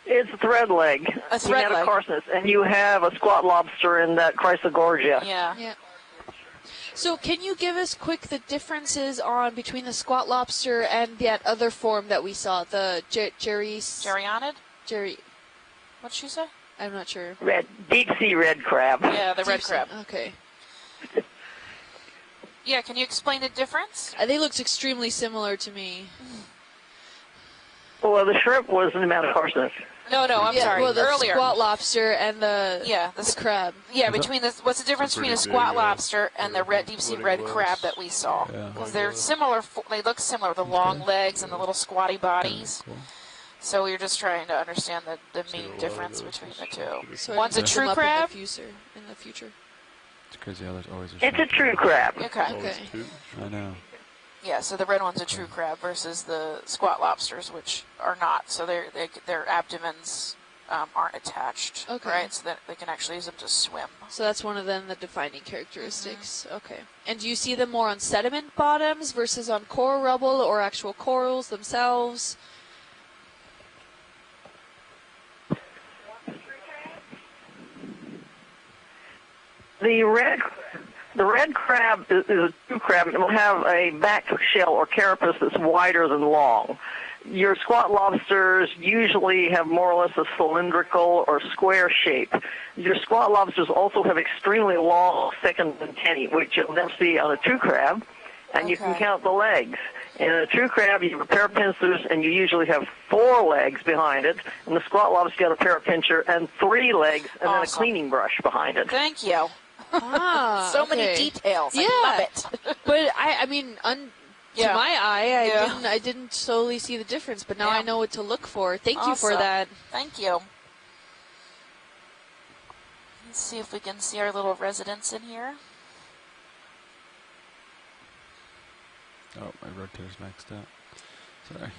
It's a thread leg. A thread leg. Metacarcinus, and you have a squat lobster in that Chrysogorgia. Yeah. Yeah. So can you give us quick the differences on between the squat lobster and that other form that we saw, the Gerionid? What'd she say? I'm not sure. Deep sea red crab. Yeah, the red crab. Okay. Yeah, can you explain the difference? They looked extremely similar to me. Well, the shrimp was in the Metacarcinus. No, I'm sorry. Well, the Earlier. squat lobster and the crab. Yeah, what's the difference between a squat lobster and the deep sea red crab that we saw? Because they're similar. They look similar. The long legs and the little squatty bodies. Cool. So we're just trying to understand the main difference between the two. So One's a true crab. In the future. It's crazy how there's always a It's a true crab. Okay. I know. Yeah, so the red one's a true crab versus the squat lobsters, which are not. So their abdomens aren't attached, right? So that they can actually use them to swim. So that's one of them, the defining characteristics. Okay. And do you see them more on sediment bottoms versus on coral rubble or actual corals themselves? The red crab is a true crab. It will have a back shell or carapace that's wider than long. Your squat lobsters usually have more or less a cylindrical or square shape. Your squat lobsters also have extremely long second antennae, which you'll never see on a true crab, and you can count the legs. In a true crab, you have a pair of pincers, and you usually have 4 legs behind it. And the squat lobster got a pair of pincher and 3 legs, and then a cleaning brush behind it. Thank you. So many details. Yeah. I love it. But I mean, to my eye, I didn't solely see the difference, but now I know what to look for. Thank you for that. Thank you. Let's see if we can see our little residents in here. Oh, my rotator's maxed out. Sorry.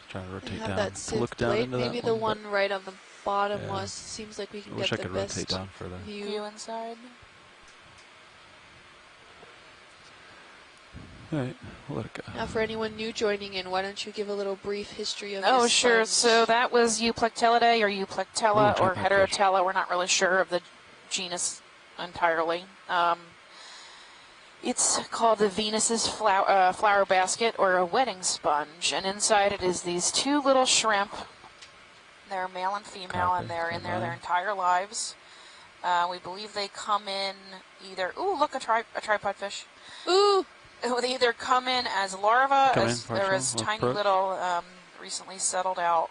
Just trying to rotate Have down that to look down into maybe that the one. one right on the bottom seems like we can I wish get I the could best rotate down further. View inside. Alright, we'll let it go. Now, for anyone new joining in, why don't you give a little brief history of Oh, this sure. sponge? So that was Euplectellidae or Euplectella or tripod fish. Heterotella. We're not really sure of the genus entirely. It's called the Venus's flower basket or a wedding sponge, and inside it is these 2 little shrimp. They're male and female, and they're in there their entire lives. We believe they come in either. Ooh, look, a tripod fish. Ooh. They either come in as larvae, or as tiny approach. little, recently settled out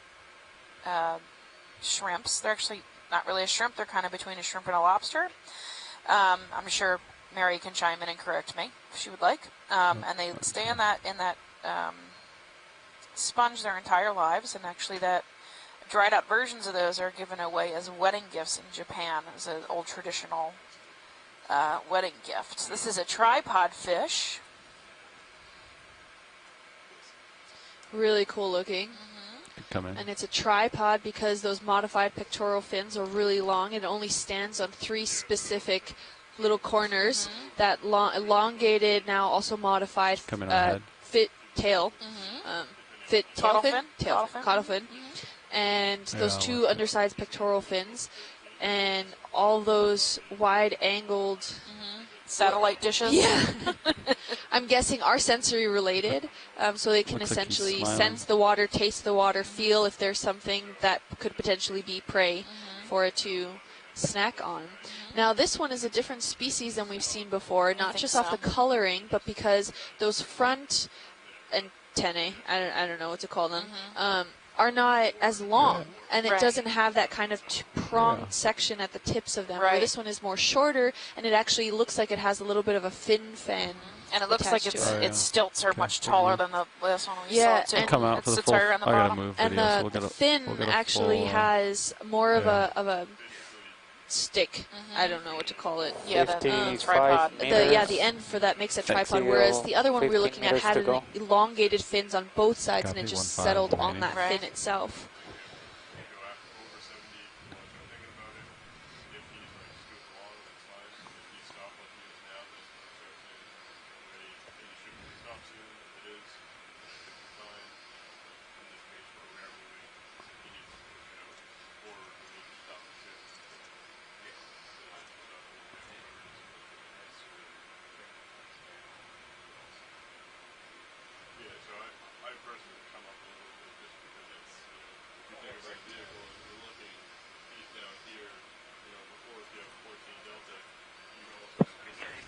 shrimps. They're actually not really a shrimp. They're kind of between a shrimp and a lobster. I'm sure Mary can chime in and correct me if she would like. And they stay in that sponge their entire lives, and actually that dried out versions of those are given away as wedding gifts in Japan as an old traditional wedding gift. This is a tripod fish. Really cool looking. Come in. And it's a tripod because those modified pectoral fins are really long and it only stands on 3 specific little corners. That elongated, now also modified fit tail. Fit tail fin? Caudal fin. And those 2 undersized pectoral fins. And all those wide-angled... Satellite dishes? Yeah. I'm guessing are sensory related, so they can essentially sense the water, taste the water, feel if there's something that could potentially be prey for it to snack on. Now, this one is a different species than we've seen before, not just off the coloring, but because those front antennae, I don't know what to call them, are not as long, and it doesn't have that kind of pronged section at the tips of them. Where this one is more shorter, and it actually looks like it has a little bit of a fin fan. And it looks like its stilts are much taller than the last one we saw, too. And come out for the full, on the bottom. move And video, the fin actually has more of a stick. I don't know what to call it. Yeah, the tripod. The end for that makes a tripod, whereas the other one we were looking at had elongated fins on both sides, and it just settled on that fin itself.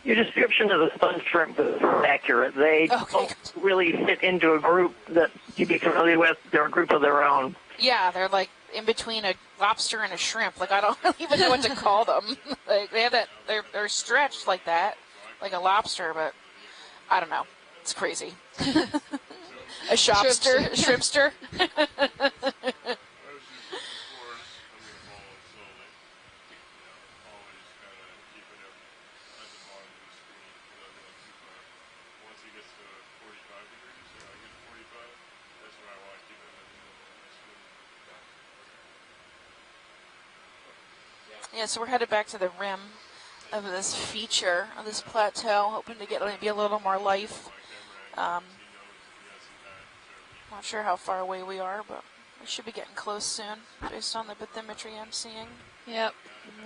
Your description of the sponge shrimp is accurate. They don't really fit into a group that you'd be familiar with. They're a group of their own. Yeah, they're like in between a lobster and a shrimp. Like I don't really even know what to call them. Like they have that, they're stretched like that, like a lobster, but I don't know. It's crazy. A shopster, shrimpster. Yeah, so we're headed back to the rim of this feature, of this plateau, hoping to get maybe a little more life. Not sure how far away we are, but we should be getting close soon, based on the bathymetry I'm seeing. Yep,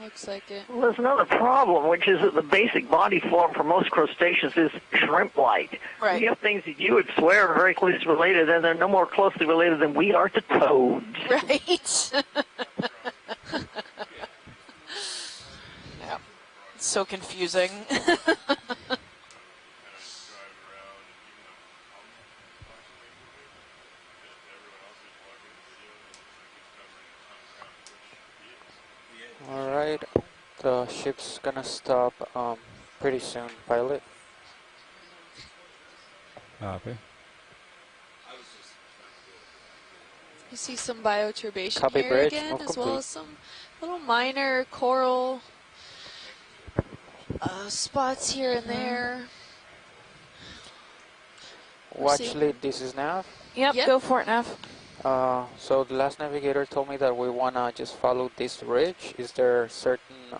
looks like it. Well, there's another problem, which is that the basic body form for most crustaceans is shrimp-like. Right. You have things that you would swear are very closely related, and they're no more closely related than we are to toads. Right. Yeah. It's so confusing. Alright, the ship's gonna stop pretty soon, pilot. Copy. You see some bioturbation Copy, here bridge, again, move as well complete. as some little minor coral spots here and there. Watch lead, this is Nav. Yep, go for it, Nav. So the last navigator told me that we wanna just follow this ridge. Is there a certain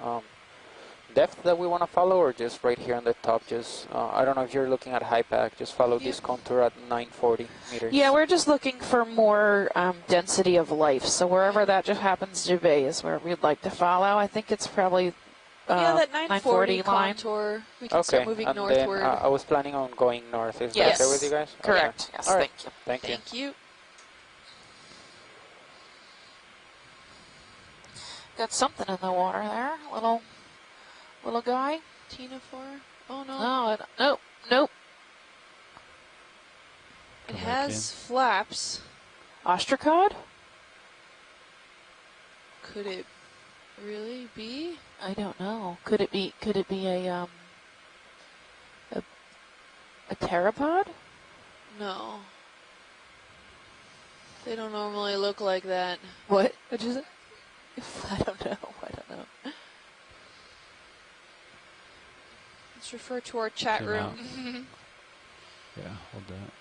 depth that we wanna follow, or just right here on the top? Just I don't know if you're looking at high pack. Just follow this contour at 940 meters. Yeah, we're just looking for more density of life. So wherever that just happens to be is where we'd like to follow. I think it's probably Yeah, that 940 line. contour. We can Okay, start moving and northward. then I was planning on going north. Is Yes. that okay with you guys? Correct. Okay. Yes, All right. thank you. Thank you. Thank you. Got something in the water there. Little guy. Tinophore. Oh no. Nope. It has flaps. Ostracod? Could it really be? I don't know. Could it be a pteropod? No. They don't normally look like that. What? What is it? I don't know. Let's refer to our chat Zoom room. out. Yeah, hold that.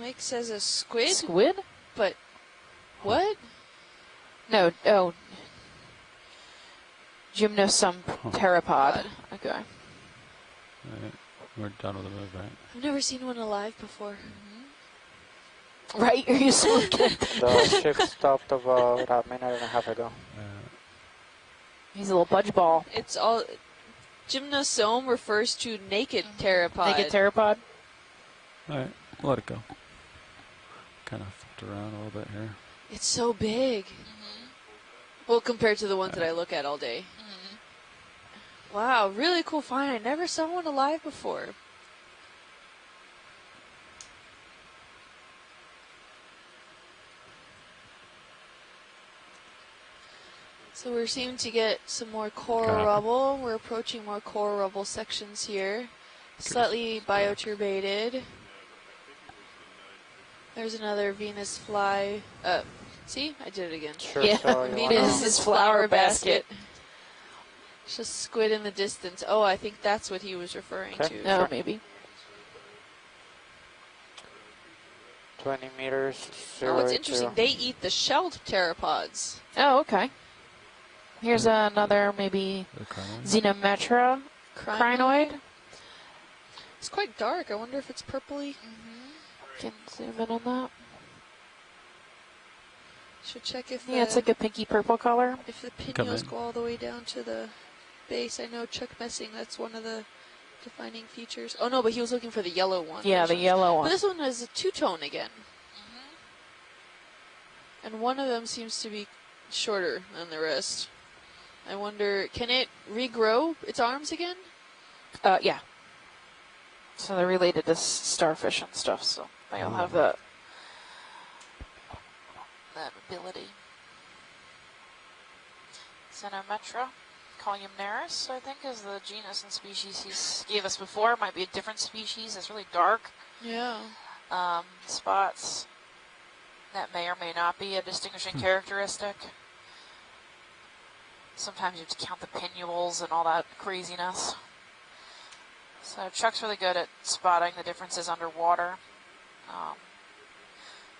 Mike says a squid? Squid? But what? No. Oh. Gymnosum pteropod. Okay. Alright, we're done with the move, right? I've never seen one alive before. Right? Are you smoking? The ship stopped about a minute and a half ago. He's a little budge ball. It's all... Gymnosome refers to naked pteropod. Naked pteropod? Alright, let it go. Kind of flipped around a little bit here. It's so big. Well, compared to the ones that I look at all day. Wow, really cool find. I never saw one alive before. So we're seeming to get some more coral rubble. We're approaching more coral rubble sections here. Slightly bioturbated. There's another Venus fly. See? I did it again. Sure. Yeah. So you wanna- Venus's flower basket. Just squid in the distance. Oh, I think that's what he was referring Okay. to. No, maybe. 20 meters. Oh, it's interesting. They eat the shelled pteropods. Oh, okay. Here's another maybe Xenometra crinoid. It's quite dark. I wonder if it's purpley. Can zoom in on that. Should check if Yeah, it's like a pinky purple color. if the pinnules go all the way down to the base. I know Chuck Messing, that's one of the defining features. Oh no, but he was looking for the yellow one. Yeah, the yellow But one. this one is a two-tone again. And one of them seems to be shorter than the rest. I wonder, can it regrow its arms again? Yeah. So they're related to starfish and stuff, so they all have that ability. Xenometra columnaris, I think, is the genus and species he gave us before. It might be a different species. It's really dark. Yeah. Spots. That may or may not be a distinguishing characteristic. Sometimes you have to count the pinnules and all that craziness. So Chuck's really good at spotting the differences underwater.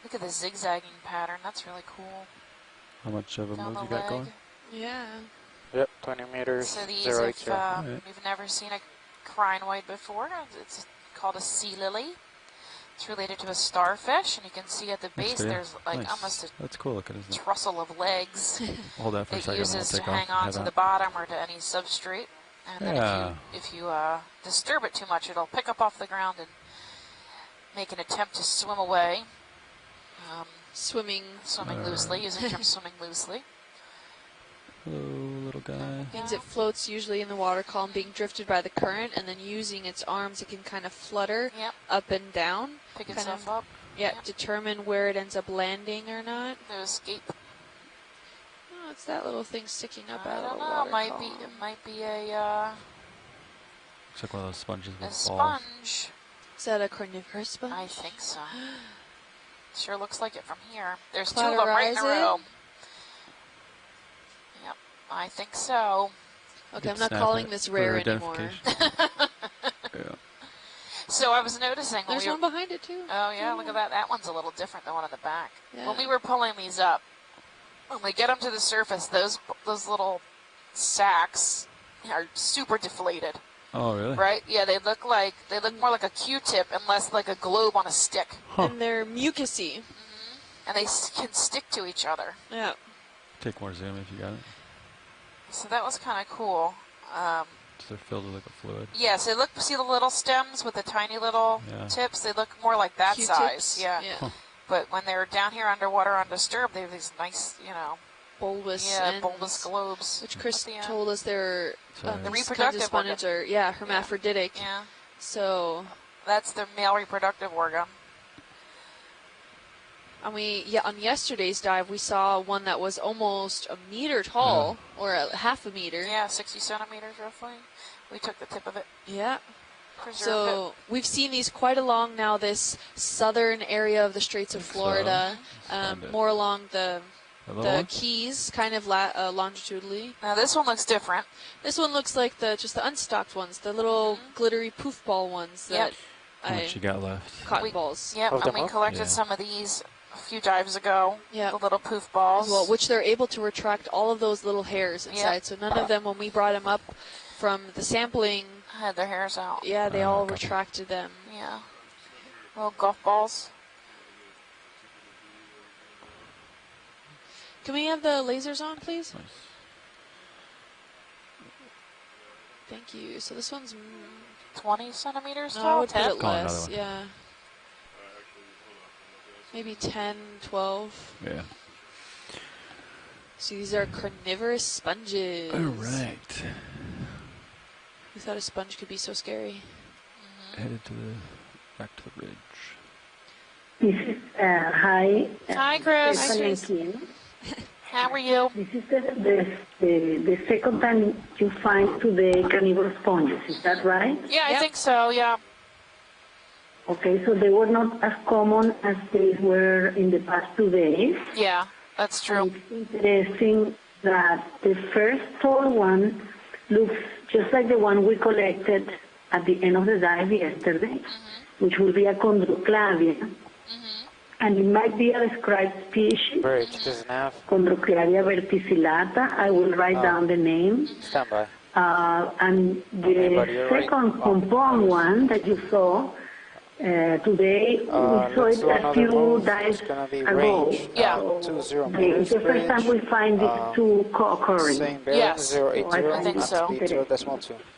Look at the zigzagging pattern. That's really cool. How much of a Down move the you got leg. going? Yeah. Yep, 20 meters, So these, 080. if you've never seen a crinoid before, it's called a sea lily. It's related to a starfish, and you can see at the base there's like Nice. almost a That's cool looking, isn't it? trussel of legs Hold that for a it second. uses I'll to take hang off. on to the bottom or to any substrate. And then Yeah. if you disturb it too much, it'll pick up off the ground and make an attempt to swim away. Swimming Loosely, using term swimming loosely. Hello, little guy. means it floats usually in the water column, being drifted by the current, and then using its arms, it can kind of flutter up and down. Pick kind itself of, up. Yeah, determine where it ends up landing or not. No escape. Oh, it's that little thing sticking up I out of don't the know. water It column. might be a Looks like one of those sponges with balls. sponge. Is that a carnivorous sponge? I think so. Sure looks like it from here. There's two of them right in a Clatterize row. it? Yep, I think so. Okay, I'm Good not snap calling it this for rare anymore. identification. Yeah. So I was noticing when There's we were, one behind it too. oh yeah, look at that. That one's a little different than one in the back. Yeah. When we were pulling these up, when we get them to the surface, those little sacs are super deflated. Oh, really? Right? Yeah, they look more like a Q-tip and less like a globe on a stick. And they're mucusy. And they can stick to each other. Yeah. Take more zoom if you got it. So that was kind of cool. So they're filled with like a fluid. Yes, they look. See the little stems with the tiny little tips? They look more like that Q-tips? size. Yeah. Yeah. But when they're down here underwater undisturbed, they have these nice, Bulbous ends, bulbous globes. which Chris at the end. told us they're Sorry. The these kinds reproductive of sponges are hermaphroditic. Yeah. So, That's the male reproductive organ. and on yesterday's dive we saw one that was almost a meter tall, or half a meter. Yeah, 60 centimeters roughly. We took the tip of it. Yeah. Preserved So we've seen these quite along now this southern area of the Straits of Florida, more along the Keys, kind of longitudinally. Now this one looks different. This one looks like just the unstocked ones, the little glittery poof ball ones that How much you got left? cotton balls. Yep, Of and them we up? collected Yeah. some of these a few dives ago. Yeah. The little poof balls. Well, which they're able to retract all of those little hairs inside. Yep. So none of them, when we brought them up from the sampling, had their hairs out. yeah, they all gotcha. retracted them. Yeah. Little golf balls. Can we have the lasers on, please? Nice. Thank you. So this one's 20 centimeters no, I tall. would put 10. it Call another less. one. Yeah. Maybe 10, 12. Yeah. So these are carnivorous sponges. All right. Who thought a sponge could be so scary? Headed back to the ridge. This is, hi. Hi, Chris. Stephanie Kim. How are you? This is the second time you find today carnivore sponges, is that right? Yeah, I think so, yeah. Okay, so they were not as common as they were in the past 2 days. Yeah, that's true. It's interesting that the first tall one looks just like the one we collected at the end of the dive yesterday, which will be a chondroclavia. And it might be a described species, Bridge doesn't have. Chondroclavia verticillata. I will write down the name. Stand by. And the Anybody, you're right. second compound one that you saw today, we saw Let's it do a another few move. dives It's gonna be ago. range. Yeah. 20 It's meters the first time we bridge. find these two co-occurring. Same bearing, Yes. 080 I think so. at speed 0.2.